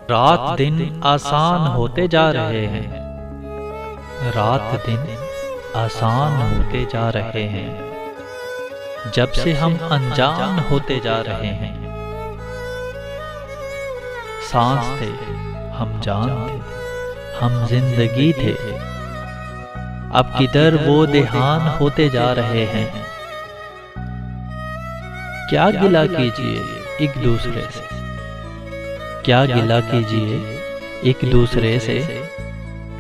रात दिन आसान होते जा रहे हैं, रात दिन आसान होते जा रहे हैं। जब से हम अनजान होते जा रहे हैं। सांस थे, हम जान थे, हम जिंदगी थे। अब किधर वो देहान होते जा रहे हैं। क्या गिला कीजिए एक दूसरे से, क्या गिला कीजिए एक दूसरे से।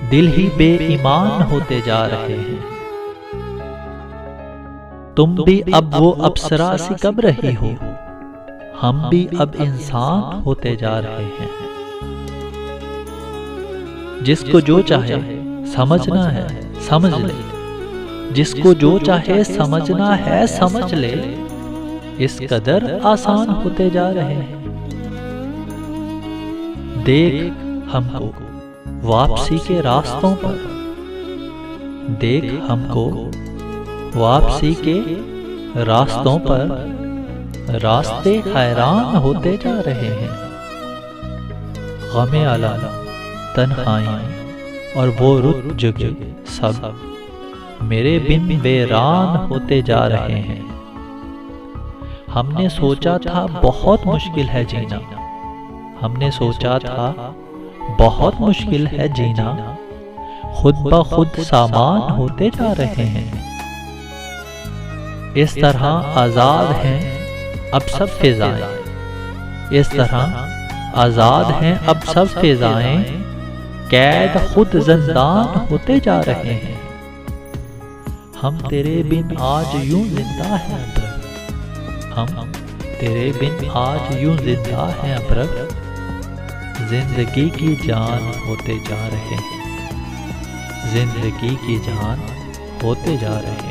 दिल ही बेईमान होते जा रहे हैं। तुम भी अब वो अप्सरा सी कब रही हो, हम भी अब इंसान होते जा रहे हैं। जिसको जो चाहे समझना है समझ ले, जिसको जो चाहे समझना है समझ ले। इस कदर आसान होते जा रहे हैं। देख हमको वापसी के रास्तों पर, देख हमको वापसी के रास्तों पर। रास्ते हैरान होते जा रहे हैं। गमे आला, तन्हाई और वो रुत जुगे सब मेरे बिन वीरान होते जा रहे हैं। हमने सोचा था बहुत मुश्किल है जीना, हमने सोचा था बहुत मुश्किल है जीना। खुद ब खुद सामान होते जा रहे हैं। इस तरह आजाद हैं अब सब फिजाएं, इस तरह आजाद हैं अब सब फिजाएं। कैद खुद जिंदान होते जा रहे हैं। हम तेरे बिन आज यूं जिंदा हैं अब्रक, हम तेरे बिन आज यूं जिंदा हैं अब्रक। जिंदगी की जान होते जा रहे हैं, जिंदगी की जान होते जा रहे हैं।